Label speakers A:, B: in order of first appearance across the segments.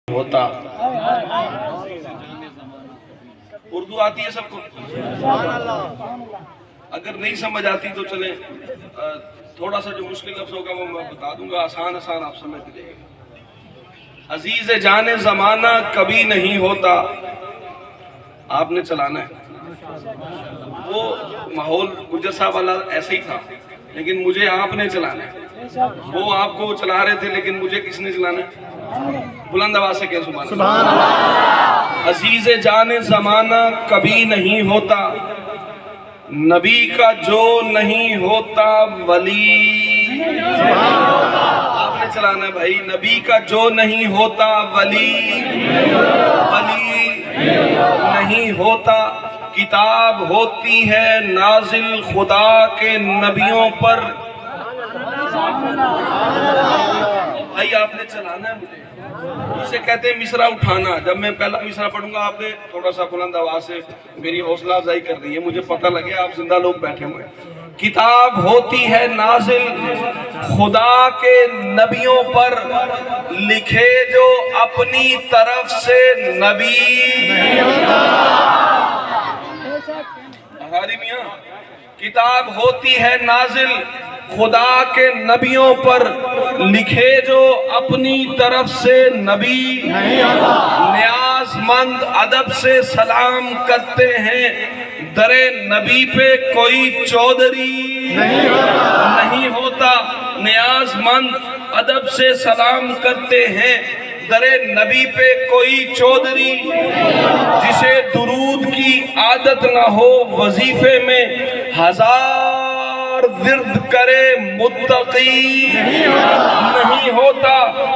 A: होता। उर्दू आती है सबको? अगर नहीं समझ आती तो चले थोड़ा सा जो मुश्किल लफ्ज होगा वो मैं बता दूंगा, आसान आसान आप समझ लीजिएगा। अजीज जाने जमाना कभी नहीं होता, आपने चलाना है। वो माहौल गुज्जर साहब वाला ऐसे ही था, लेकिन मुझे आपने चलाना है। वो आपको चला रहे थे, लेकिन मुझे किसने चलाना है? बुलंद आवाज से कह सुभान अल्लाह। अजीज जाने जमाना कभी नहीं होता, नबी का जो नहीं होता वली। आपने चलाना है भाई। नबी का जो नहीं होता वली, वली नहीं होता। किताब होती है नाजिल खुदा के नबियों पर। भाई आपने चलाना है मुझे। इसे कहते हैं मिसरा उठाना। जब मैं पहला मिसरा पढ़ूंगा, आपने थोड़ा सा बुलंद आवाज से मेरी हौसला अफजाई कर दी है, मुझे पता लगे आप जिंदा लोग बैठे हुए हैं। किताब होती है नाजिल खुदा के नबियों पर, लिखे जो अपनी तरफ से नबी। मियां, किताब होती है नाजिल खुदा के नबियों पर, लिखे जो अपनी तरफ से नबी। न्याजमंद अदब से सलाम करते हैं, दरे नबी पे कोई चौधरी नहीं होता। न्याजमंद अदब से सलाम करते हैं, दरे नबी पे कोई चौधरी। जिसे दुरूद की आदत ना हो, वजीफे में हजार विर्द करे मुत्तकी नहीं होता।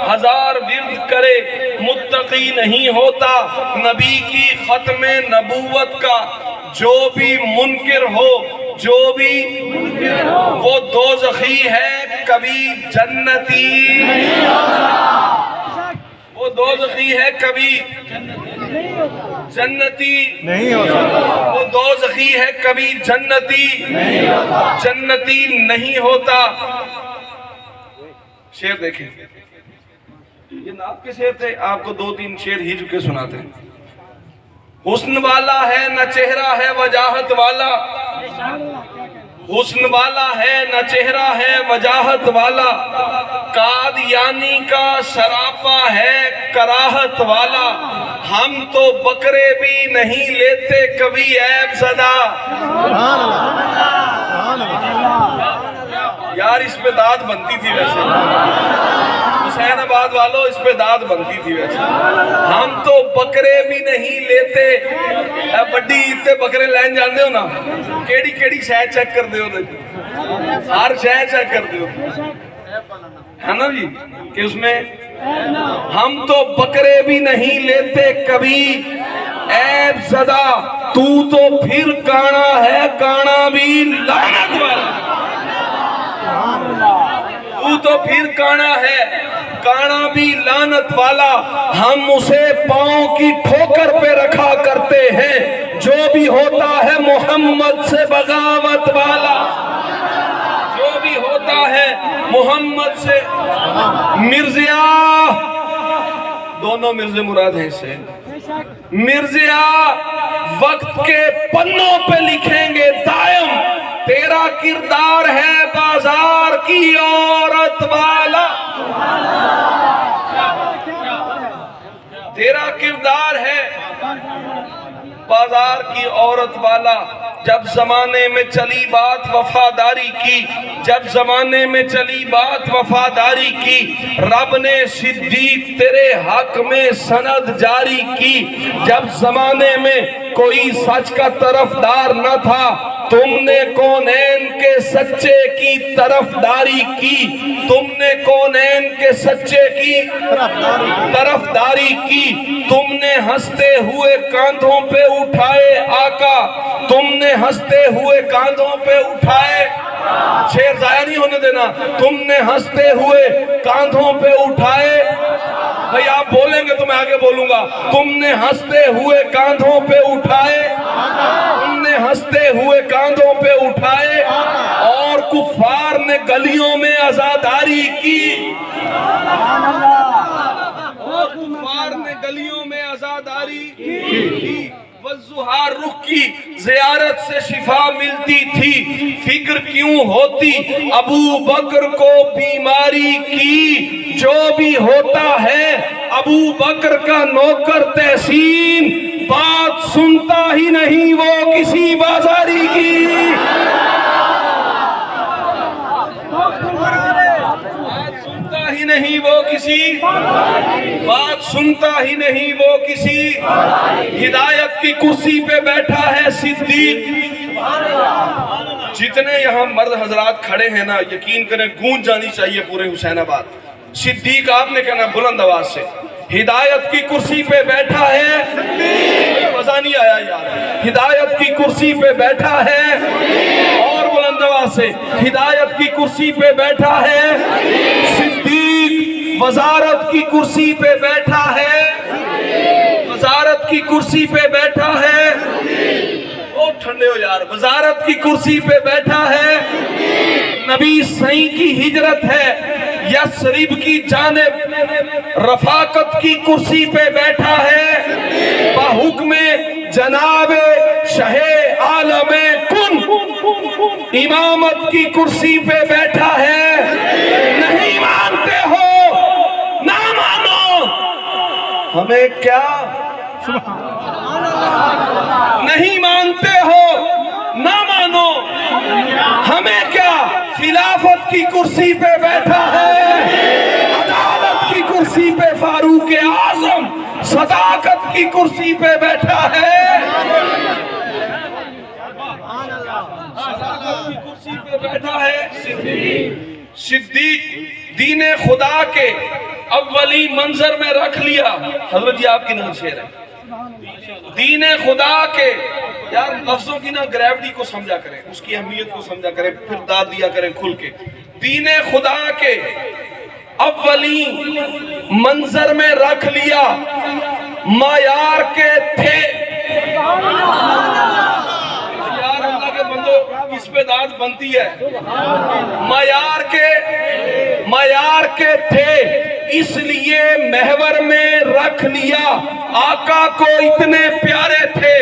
A: हजार विर्द करे मुत्तकी नहीं होता। नबी की खत्मे नबूवत का जो भी मुनकिर हो, जो भी वो दोज़खी है कभी जन्नती। वो दोज़खी है कभी जन्नती नहीं होता। वो दोज़खी है कभी जन्नती नहीं होता। जन्नती नहीं होता। शेर देखें, ये नात के शेर थे, आपको दो तीन शेर ही चुके सुनाते हैं। हुस्न वाला है न चेहरा है वजाहत वाला, हुस्न वाला है न चेहरा है वजाहत वाला। कादियानी का सरापा है कराहत वाला। हम तो बकरे भी नहीं लेते कभी ऐब ज़दा। यार इस पे दाद बनती थी वैसे, हुसैनाबाद वालों, इस पे दाद बनती थी वैसे। हम तो बकरे भी नहीं लेते। बड्डी इतने बकरे लैन जानते हो ना, केड़ी केड़ी शह चेक कर दे, हर शह चेक कर दे, है ना जी, कि उसमें हम तो बकरे भी नहीं लेते कभी ऐब ज़दा। तू तो फिर काना है, काना भी लानत वाला। तू तो फिर काना है, काना भी लानत वाला। हम उसे पांव की ठोकर पे रखा करते हैं, जो भी होता है मोहम्मद से बगावत वाला। जो भी होता है मोहम्मद से। मिर्जिया, दोनों मिर्जे मुराद हैं इससे। मिर्जिया वक्त के पन्नों पे लिखेंगे दायम, तेरा किरदार है बाजार की औरत वाला। तेरा किरदार है बाजार की औरत वाला। जब जमाने में चली बात वफादारी की, जब जमाने में चली बात वफादारी की, रब ने सिद्दीक तेरे हक में सनद जारी की। जब जमाने में कोई सच का तरफदार न था, तुमने कौनैन के सच्चे की तरफदारी की। तुमने कौनैन के सच्चे की तरफदारी की। तुमने हंसते हुए कांधों पे उठाए आका, तुमने हंसते हुए कांधों पे उठाए। शेर जाया नहीं होने देना। तुमने हंसते हुए कांधों पे उठाए। भाई आप बोलेंगे तो मैं आगे बोलूंगा। तुमने हंसते हुए कांधों पे उठाए, तुमने हंसते हुए कांधों पे उठाए, और कुफार ने गलियों में आजादारी की। कुफार ने गलियों में आजादारी की, वज़ुहार रुख की ज़ियारत से शिफा मिलती थी, फिक्र क्यों होती अबू बकर को बीमारी की, जो भी होता है अबू बकर का नौकर तहसीन, बात सुनता ही नहीं वो किसी बाजारी की। ही नहीं वो किसी बात सुनता ही नहीं वो किसी, हिदायत की कुर्सी पे बैठा है सिद्दीक। जितने यहाँ मर्द हजरात खड़े हैं ना, यकीन करें गूंज जानी चाहिए पूरे हुसैनाबाद। सिद्दीक आपने कहना बुलंद आवाज से, हिदायत की कुर्सी पे बैठा है, मजा नहीं आया यार, हिदायत की कुर्सी पे बैठा है, और बुलंद आवाज से, हिदायत की कुर्सी पे बैठा है सिद्दीक, वजारत की कुर्सी पे बैठा है, वजारत की कुर्सी पे बैठा है, ओ ठंडे हो यार, वजारत की कुर्सी पे बैठा है, नबी सही की हिजरत है यसरिब की जानिब, रफाकत की कुर्सी पे बैठा है, बाहुक्मे जनाबे शहे आलमे कुन, इमामत की कुर्सी पे बैठा है। नहीं मानते हो ना मानो, हमें क्या, नहीं मानते हो ना मानो, हमें क्या, खिलाफत की कुर्सी पे बैठा है, अदालत की कुर्सी पे फारूक आजम, सदाकत की कुर्सी पे बैठा है, सदाकत की कुर्सी पे बैठा है सिद्दीक। दीने खुदा के अव्वली मंजर में रख लिया, हजरत जी आपकी ना शेर है, दीने खुदा के, यार लफ्जों की ना ग्रेविटी को समझा करें, उसकी अहमियत को समझा करें, फिर दाद दिया करें खुल के। दीने खुदा के अव्वली मंजर में रख लिया, मायार के थे, यार अल्लाह के बंदो इस पे दाद बनती है, मायार के थे इसलिए महवर में रख लिया, आका को इतने प्यारे थे,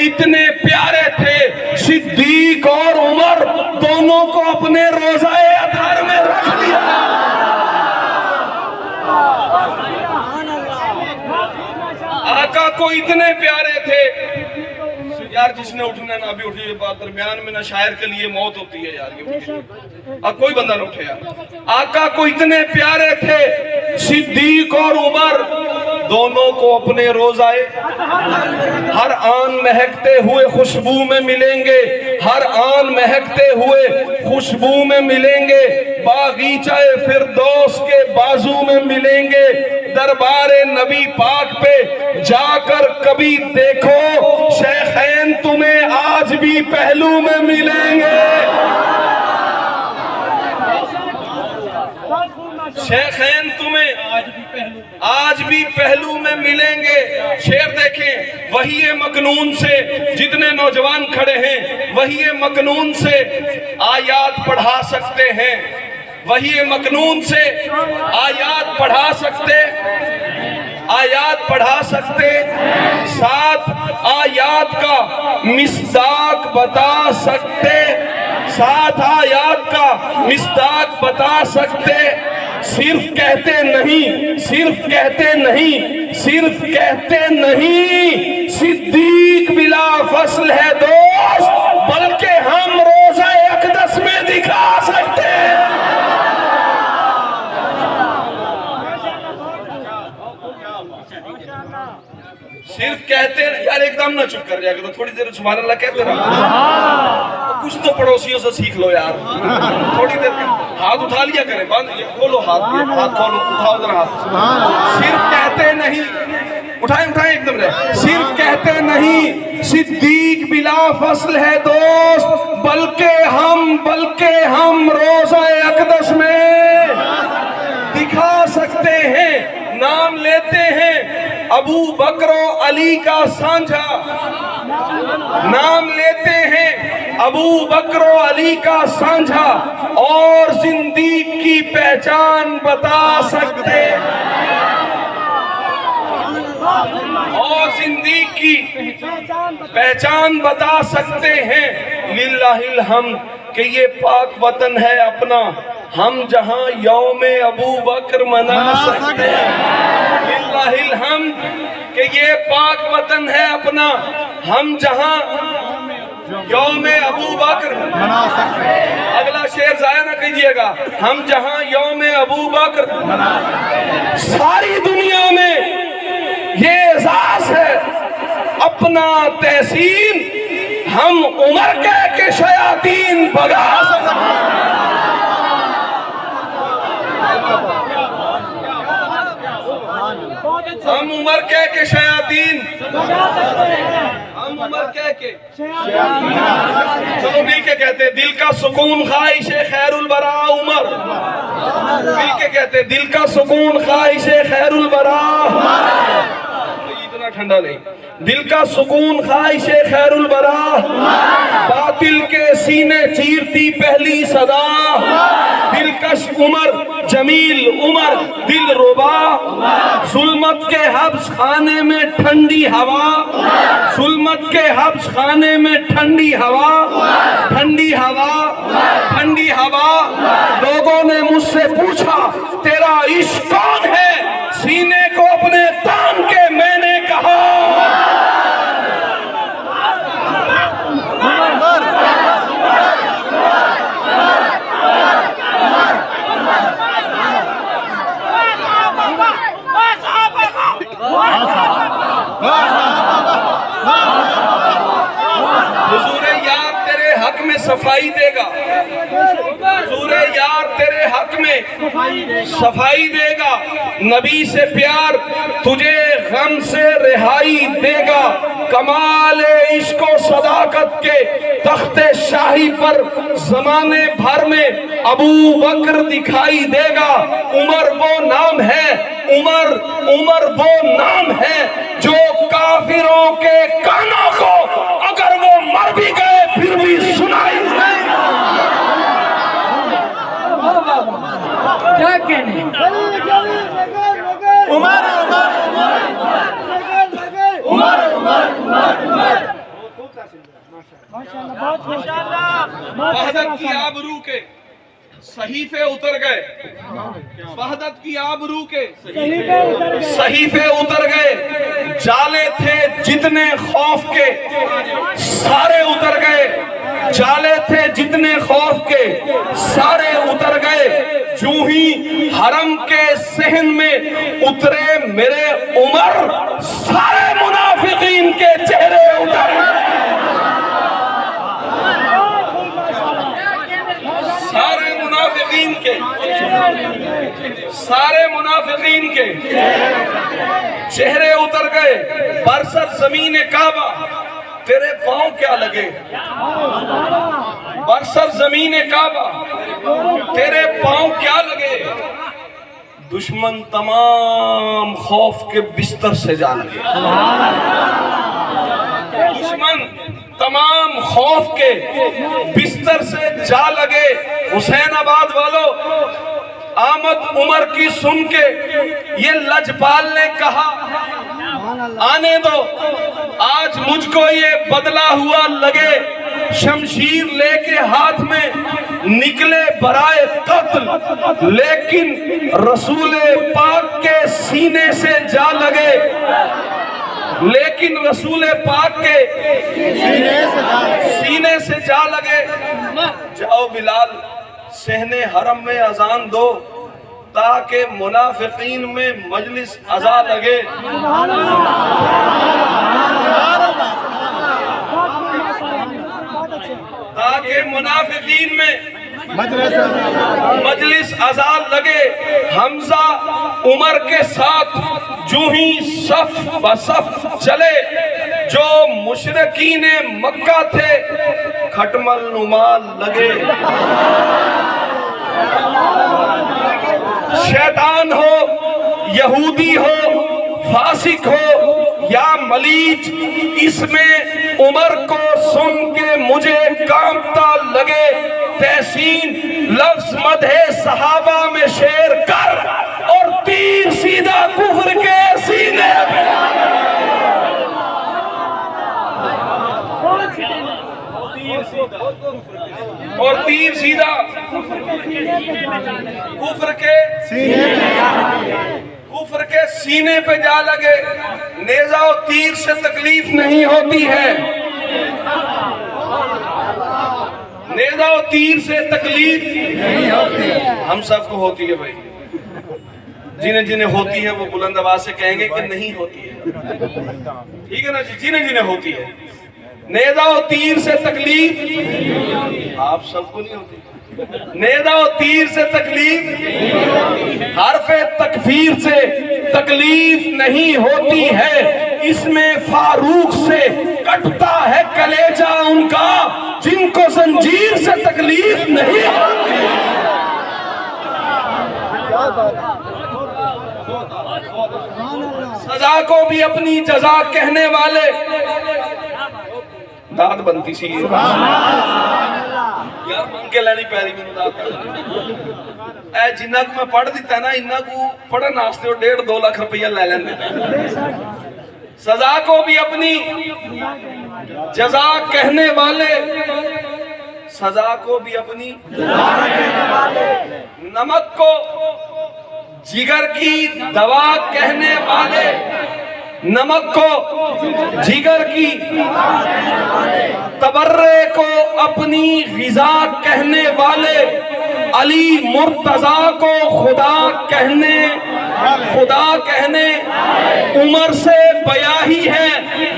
A: इतने प्यारे थे, सिद्दीक और उमर दोनों को अपने रोज़ाए अतहर में रख लिया। आका को इतने प्यारे थे यार, जिसने उठना ना भी उठे, बात दरमियान में ना शायर के लिए मौत होती है यार, ये अब कोई बंदा ना उठे यार। आका को इतने प्यारे थे सिद्दीक और उमर, दोनों को अपने रोज़ाए, हर आन महकते हुए खुशबू में मिलेंगे, हर आन महकते हुए खुशबू में मिलेंगे, बागीचाए फिरदौस के बाजू में मिलेंगे, दरबारे नबी पाक पे जाकर कभी देखो, शेखैन तुम्हें आज भी पहलू में मिलेंगे, शेखैन तुम्हें आज भी पहलू में मिलेंगे। शेर देखें, वही मकनून से, जितने नौजवान खड़े हैं वही मकनून से आयात पढ़ा सकते हैं, वही मकनून से आयात पढ़ा सकते, आयात पढ़ा सकते, साथ आयात का मिस्दाक बता सकते, साथ आयात का मिस्दाक बता सकते, सिर्फ कहते नहीं, सिर्फ कहते नहीं, सिर्फ कहते नहीं, सिद्दीक बिला फसल है दोस्त, बल्कि हम रोज़ा अक़दस में दिखा सकते हैं। सिर्फ कहते यार, एकदम ना चुप कर जाएगा, तो थोड़ी देर सुभान अल्लाह कहते रहो, कुछ तो पड़ोसियों से सीख लो यार, थोड़ी देर हाथ उठा लिया करें, बंद खोलो हाथ, हाथ खोलो, उठाओ जरा हाथ। सिर्फ कहते नहीं, उठाए उठाए एकदम रहे, सिर्फ कहते नहीं, सिद्दीक बिला फसल है दोस्त, बल्कि हम रोज़ा अक़दस में दिखा सकते हैं। नाम लेते हैं अबू बकर अली का सांझा, नाम लेते हैं अबू बकर अली का सांझा, और जिंदगी की पहचान बता सकते, और जिंदगी की पहचान बता सकते हैं। लिल्लाहिल हम्द कि ये पाक वतन है अपना, हम जहां यौमे अबू बकर मना सकते हैं। लिल्लाहिल हम्द कि ये पाक वतन है अपना, हम जहां यौमे अबू बकर मना सकते हैं। अगला शेर जाया ना कीजिएगा, हम जहां यौमे अबू बकर मना सकते हैं। सारी दुनिया में ये एजाज है अपना तहसीन, हम उमर के शयातीन भगा सकते हैं। हम उमर के शयातीन, हम उमर के चलो मिल के कहते हैं, दिल का सुकून ख्वाहिश खैरुल बरा उमर। मिल के कहते हैं, दिल का सुकून ख्वाहिश खैरुल बरा। इतना ठंडा नहीं, दिल का सुकून ख्वाहिश खैरुल बरा, बातिल के सीने चीरती पहली सदा, दिलकश उमर जमील उमर दिल रुबा, जुल्मत के हब्स खाने में ठंडी हवा, जुल्मत के हब्स खाने में ठंडी हवा, ठंडी हवा, ठंडी हवा। लोगों ने मुझसे पूछा तेरा इश्क कौन है, सीने को अपने तान के मैंने कहा हुजूरे यार तेरे हक में सफाई देगा, हुजूरे यार तेरे हक में सफाई देगा, नबी से प्यार तुझे गम से रिहाई देगा, कमाल इश्क व सदाकत के तख्ते शाही पर जमाने भर में अबू बकर दिखाई देगा। उमर वो नाम है, उमर उमर वो नाम है जो काफिरों के कानों को अगर वो मर भी गए फिर भी सुनाई देगा।
B: क्या कहने
A: उमर वहदत की आबरू के सहीफे उतर गए, वहदत की आबरू के सहीफे उतर गए, जाले थे जितने खौफ के सारे उतर गए, जाले थे जितने खौफ के सारे उतर गए, जूं ही हरम के सहन में उतरे मेरे उमर, सारे मुनाफिकीन के चेहरे उतर गए, सारे मुनाफिकीन के, सारे मुनाफिकीन के चेहरे उतर गए। बरसर ज़मीन काबा तेरे पांव क्या लगे, बरसर ज़मीन काबा तेरे पांव क्या लगे, दुश्मन तमाम खौफ के बिस्तर से जा लगे, दुश्मन तमाम खौफ के बिस्तर से जा लगे। हुसैनाबाद वालों, आमद उमर की सुन के ये लजपाल ने कहा आने दो, आज मुझको ये बदला हुआ लगे, शमशीर लेके हाथ में निकले बराए कत्ल, लेकिन रसूले पाक के सीने से जा लगे, लेकिन रसूले पाक के सीने से जा लगे। जाओ बिलाल सहने हरम में अजान दो, ताकि मुनाफिकीन में मजलिस अजा लगे। ताकि मुनाफिकीन में मजलिस अजान लगे। हमजा उमर के साथ जूं ही सफ बसफ चले, जो मुशरिकीन मक्का थे खटमल नुमाल लगे। शैतान हो, यहूदी हो, फासिक हो या मलीज, इसमें उमर को सुन के मुझे कांपता लगे। तहसीन लफ्ज मदहे सहाबा में शेर कर और तीर सीधा कुफ्र के सीने पे और तीर सीधा कुफ्र के सीने पे जा लगे। नेजा और तीर से तकलीफ नहीं होती है, नेजा और तीर से तकलीफ नहीं होती है। हम सबको होती है भाई, जिन्हें जिन्हें होती है वो बुलंद आवाज से कहेंगे कि नहीं होती है, ठीक है ना जी। जिन्हें जिन्हें होती है नेजा और तीर से तकलीफ, आप सबको नहीं होती। नेजा और तीर से तकलीफ, हरफे तकफीर से तकलीफ नहीं होती है। इसमें फारूक से कटता है कलेजा उनका, जिनको जंजीर से तकलीफ नहीं होती। सजा को भी अपनी जजा कहने वाले, दाद बनती सी यार मंग के लैनी पैरी मैनू दाद ऐ जिन्ना को मैं पढ़ दिता ना, इन्ना को पढ़न वास्ते 1.5-2 लाख रुपया ले लेंदे। सजा को भी अपनी जजा कहने वाले, सजा को भी अपनी नमक को जिगर की दवा कहने वाले, नमक को जिगर की, तबर्रे को अपनी ग़िज़ा कहने वाले, अली मुर्तजा को खुदा कहने उमर से बयाही है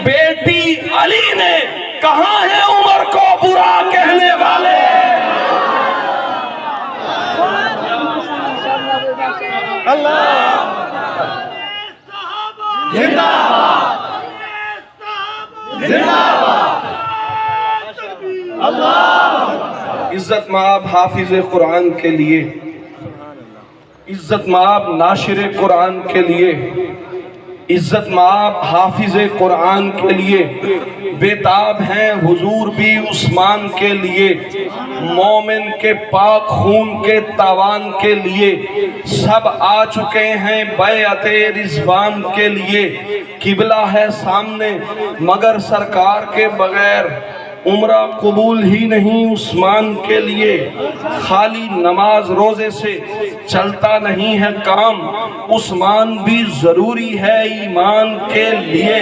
A: बेटी अली ने, कहाँ है उमर को बुरा कहने वाले। अल्लाह जिंदाबाद, जिंदाबाद, अल्लाह। इज्जत माब हाफिज कुरान के लिए, इज्जत माब नाशिर कुरान के लिए, इज्जत माब हाफिज कुरान के लिए बेताब हैं हुजूर भी उस्मान के लिए, मोमिन के पाक खून के तावान के लिए सब आ चुके हैं बैअते रिजवान के लिए। किबला है सामने मगर सरकार के बगैर उम्रा कबूल ही नहीं उस्मान के लिए। खाली नमाज रोजे से चलता नहीं है काम, उस्मान भी जरूरी है ईमान के लिए।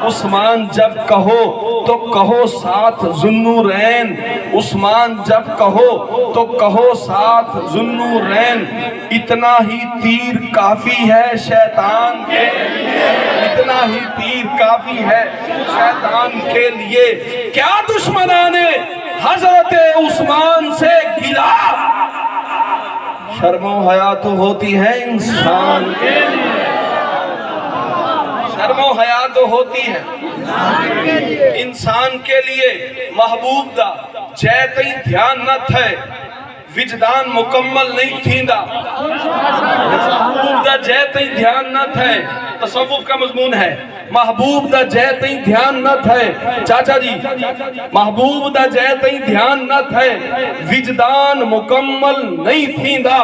A: उस्मान जब कहो तो कहो साथ ज़ुन्नूरैन, उस्मान जब कहो तो कहो साथ ज़ुन्नूरैन। इतना ही तीर काफी है शैतान के लिए, इतना ही तीर काफी है शैतान के लिए। क्या दुश्मनाने हजरत उस्मान से गिला, शर्मो हया तो होती है इंसान के लिए, शर्मो हया तो होती है इंसान के लिए। महबूब दा जै तई ध्यान न थे विजदान मुकम्मल नहीं थींदा, महबूब दा जै तई ध्यान न थे, तसव्वुफ का मजमून है। महबूब दा जै तई ध्यान न थे, चाचा जी महबूब दा जै तई ध्यान न थे विजदान मुकम्मल नहीं थींदा।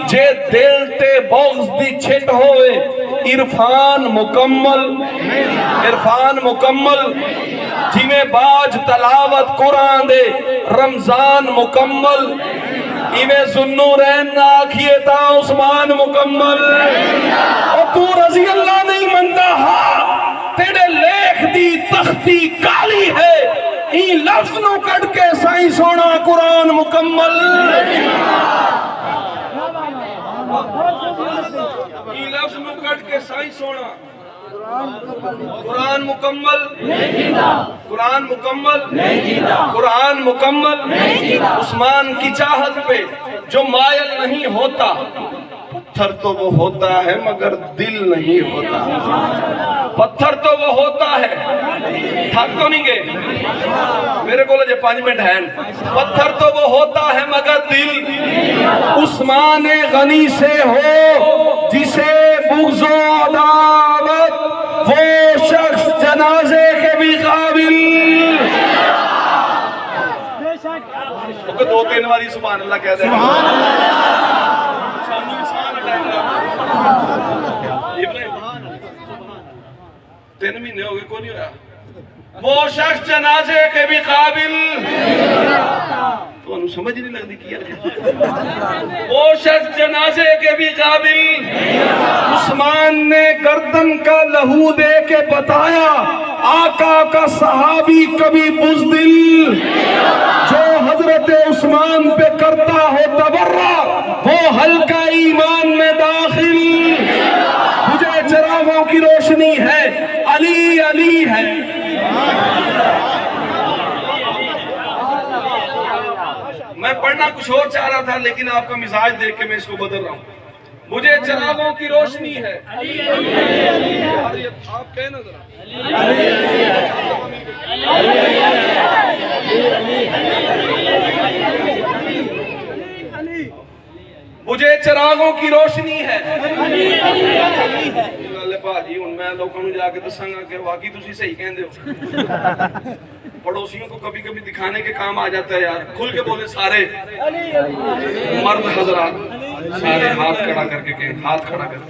A: जे दिल ते बग़्ज़ दी छिट होए इरफान मुकम्मल, इरफान मुकम्मल। जिमें बाज तलावत कुरान दे रमजान मुकम्मल, इवें ज़ुन्नूरैन ना आखिए ता उस्मान मुकम्मल। और तू रज़ी अल्लाह नहीं मनता, हाँ तेरे लेख दी तख्ती काली है, ई लफ्ज़ नू कट के साईं सोना कुरान मुकम्मल, ई लफ्ज़ नू कट के साईं सोना कुरान मुकम्मल, कुरान मुकम्मल, कुरान मुकम्मल। उस्मान की चाहत पे जो मायल नहीं होता, पत्थर तो वो होता है मगर दिल नहीं होता। पत्थर तो वो होता है, थक तो नहीं गए मेरे को 5 मिनट है। पत्थर तो वो होता है मगर दिल उस्मान गनी से हो जिसे बुग़्ज़ो अदावत, वो शख्स जनाजे के भी काबिल। 2-3 बारी सुभान अल्लाह कह दे। 3 महीने हो गए को नहीं होया, वो शख्स जनाजे के भी काबिल तो समझ नहीं लगती किया वो शख्स जनाजे के भी काबिल। उस्मान ने गर्दन का लहू दे के बताया आका का सहाबी कभी बुज़दिल जो हजरत उस्मान पे करता हो तबर्रा वो हल्का ईमान में दाखिल। मुझे चिरागों की रोशनी है अली अली है। मैं पढ़ना कुछ और चाह रहा था लेकिन आपका मिजाज देख के मैं इसको बदल रहा हूँ। मुझे चिरागों की रोशनी है आप कहना जरा मुझे चिरागों की रोशनी है भाजी हूं मैं लोगों को जाके दसांगा कि वाकई तुसी सही कहंदे हो। पड़ोसियों को कभी कभी दिखाने के काम आ जाता है यार। खुल के बोले सारे मर्द हजरात सारे हाथ खड़ा करके के हाथ खड़ा करके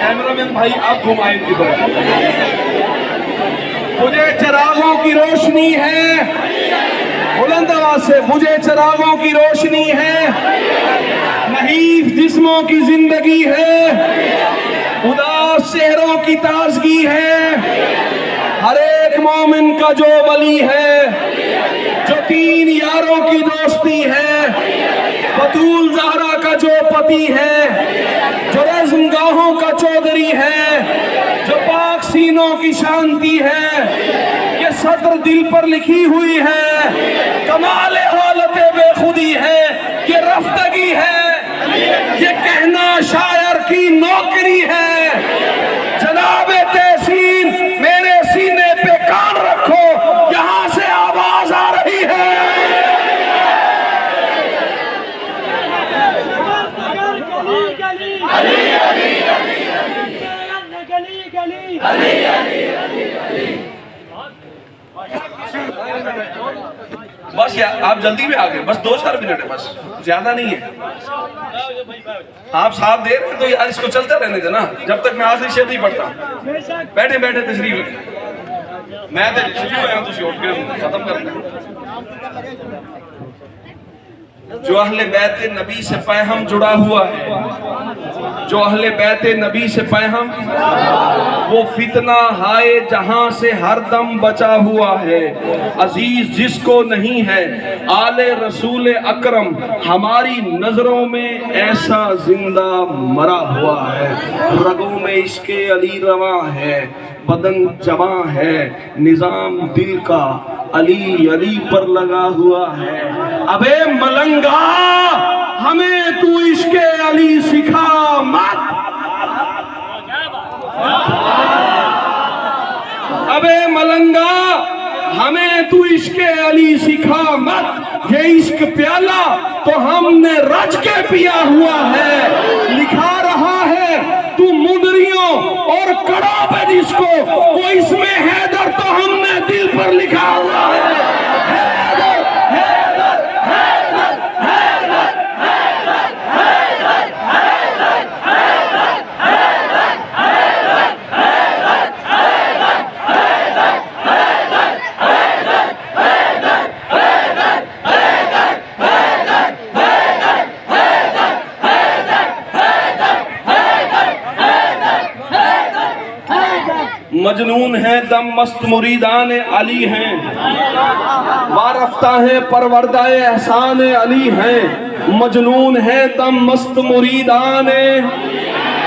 A: कैमरामैन भाई आप घुमाएं की तरफ। मुझे चिरागों की रोशनी है बुलंद आवाज से मुझे चिरागों की रोशनी है नहीफ जिस्मों की जिंदगी है उदास चेहरों की ताजगी है हर एक मोमिन का जो वली है जो 3 यारों की दोस्ती है बतूल ज़हरा का जो पति है जो रज़्मगाहों का चौधरी है जो पाक सीनों की शांति है ये सत्र दिल पर लिखी हुई है कमाल हालत बेखुदी है ये रफ्तगी है ये कहना शायर की नौकरी है। जनाबे तहसीन मेरे सीने पे कान रखो यहां से आवाज आ रही है। बस यार आप जल्दी में आ गए बस 2-4 मिनट है बस ज्यादा नहीं है। आप साथ दे रहे तो यार इसको चलता रहने देना जब तक मैं आखिरी शेर नहीं पढ़ता। बैठे बैठे तशरीफ रखें मैं तो खत्म करना। जो अहले बैत नबी से पैहम जुड़ा हुआ है जो अहले बैत नबी से पैहम वो फितना हाय जहां से हर दम बचा हुआ है। अजीज जिसको नहीं है आले रसूल अकरम हमारी नजरों में ऐसा जिंदा मरा हुआ है। रगों में इश्के अली रवा है बदन जमा है निजाम दिल का अली अली पर लगा हुआ है। अबे मलंगा हमें तू इश्के अली सिखा मत अबे मलंगा हमें तू इश्के अली सिखा मत ये इश्क प्याला तो हमने रच के पिया हुआ है। लिखा रहा है तू मुंदरियों और कड़ा पे जिसको वो इसमें हैदर तो हमने दिल पर लिखा हुआ है। हैदर हैदर हैदर हैदर हैदर हैदर हैदर हैदर हैदर मजनून है दम मस्त मुरीदान अली हैं वारफ्ता है परवरदाए एहसान अली हैं। मजनून है दम मस्त मुरीदान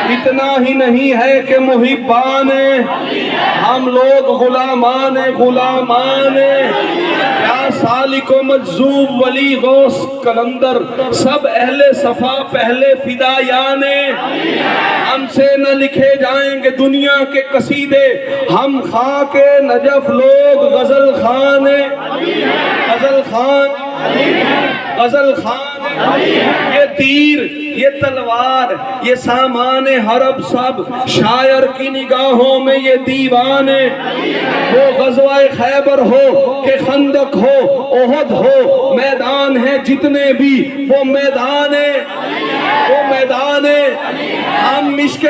A: इतना ही नहीं है कि मुहिब्बान हम लोग गुलामान गुलामान क्या सालिको मजजूब वली गौस कलंदर सब अहले सफा पहले फिदायाने। हमसे न लिखे जाएंगे दुनिया के कसीदे हम खाके नजफ लोग गजल खान गजल खान गजल खान। ये तीर ये तलवार ये सामान हरब सब शायर की निगाहों में ये दीवाने। वो गज़वाए खैबर हो के खंदक हो ओहद हो मैदान है जितने भी वो मैदान हम इश्क़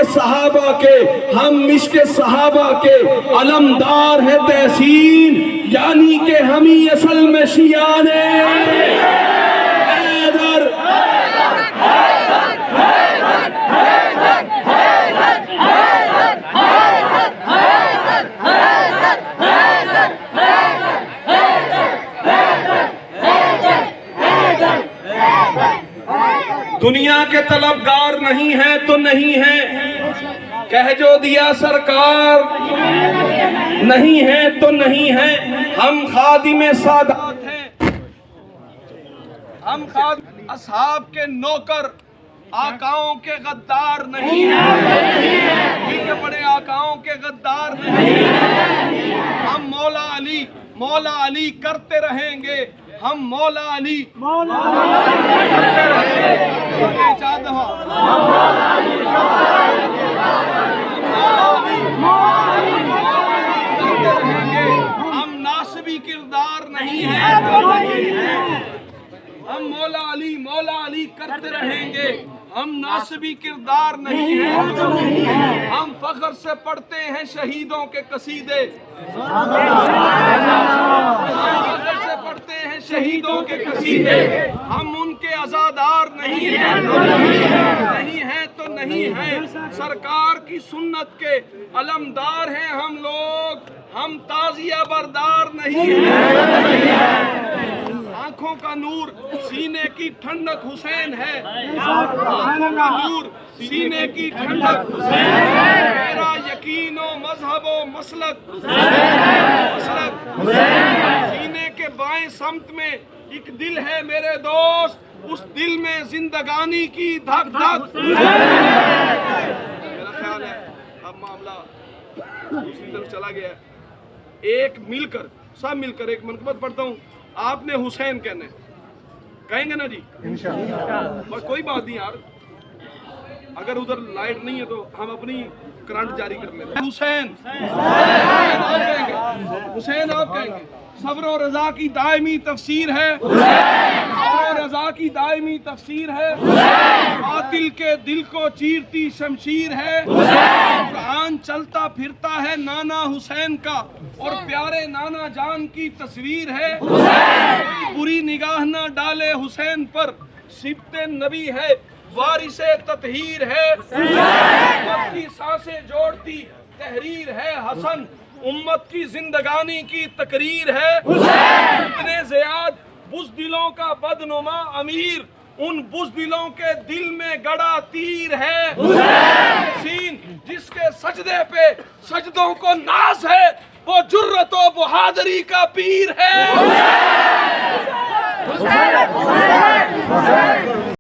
A: सहाबा के अलमदार है तहसीन, यानी कि हम ही असल में शियाने हैदर। दुनिया के तलबगार नहीं है तो नहीं है, कह जो दिया सरकार, नहीं है तो नहीं है। हम खादिमे सादात हैं, हम असहाब के नौकर, आकाओं के गद्दार नहीं हैं, इनके बड़े आकाओं के गद्दार नहीं हैं। हम मौला अली करते रहेंगे, हम मौला अली करते रहेंगे। चार दफा करते रहेंगे। हम नासबी किरदार नहीं है, हम मौला अली करते रहेंगे। हम नासबी किरदार नहीं है, हम फख्र से पढ़ते हैं शहीदों के कसीदे, से पढ़ते हैं शहीदों के कसीदे। हम उनके अज़ादार नहीं हैं, नहीं है तो नहीं है। सरकार की सुन्नत के अलमदार हैं हम लोग, हम ताज़िया बरदार नहीं हैं। आंखों का नूर सीने की ठंडक हुसैन है, आंखों का नूर सीने की ठंडक हुसैन है। मेरा यकीनो मजहबो मसलक सीने के बाएं समत में एक दिल है मेरे दोस्त, उस दिल में जिंदगानी की धक धक। मेरा ख्याल है अब मामला दूसरी तरफ चला गया। एक सब मिलकर एक मनकबत पढ़ता हूँ, आपने हुसैन कहना है, कहेंगे ना जी इंशाअल्लाह। कोई बात नहीं यार, अगर उधर लाइट नहीं है तो हम अपनी करंट जारी कर लेते हैं। हुसैन हुसैन आप कहेंगे। सब्र और रज़ा की दायमी तफसीर है, सब्र और रज़ा की दायमी तफसीर है। कातिल के दिल को चीरती शमशीर है। कुरान चलता फिरता है नाना हुसैन का, और प्यारे नाना जान की तस्वीर है। कोई बुरी निगाह न डाले हुसैन पर, सिबते नबी है वारिसे ततहीर है। उम्मत की सांसें जोड़ती तहरीर है हसन, उम्मत की जिंदगानी की तकरीर है। इतने ज़ियाद बुज़दिलों का बदनुमा अमीर, उन बुज़दिलों के दिल में गड़ा तीर है। सीन जिसके सजदे पे सजदों को नाज है, वो जुर्रत व बहादुरी का पीर है।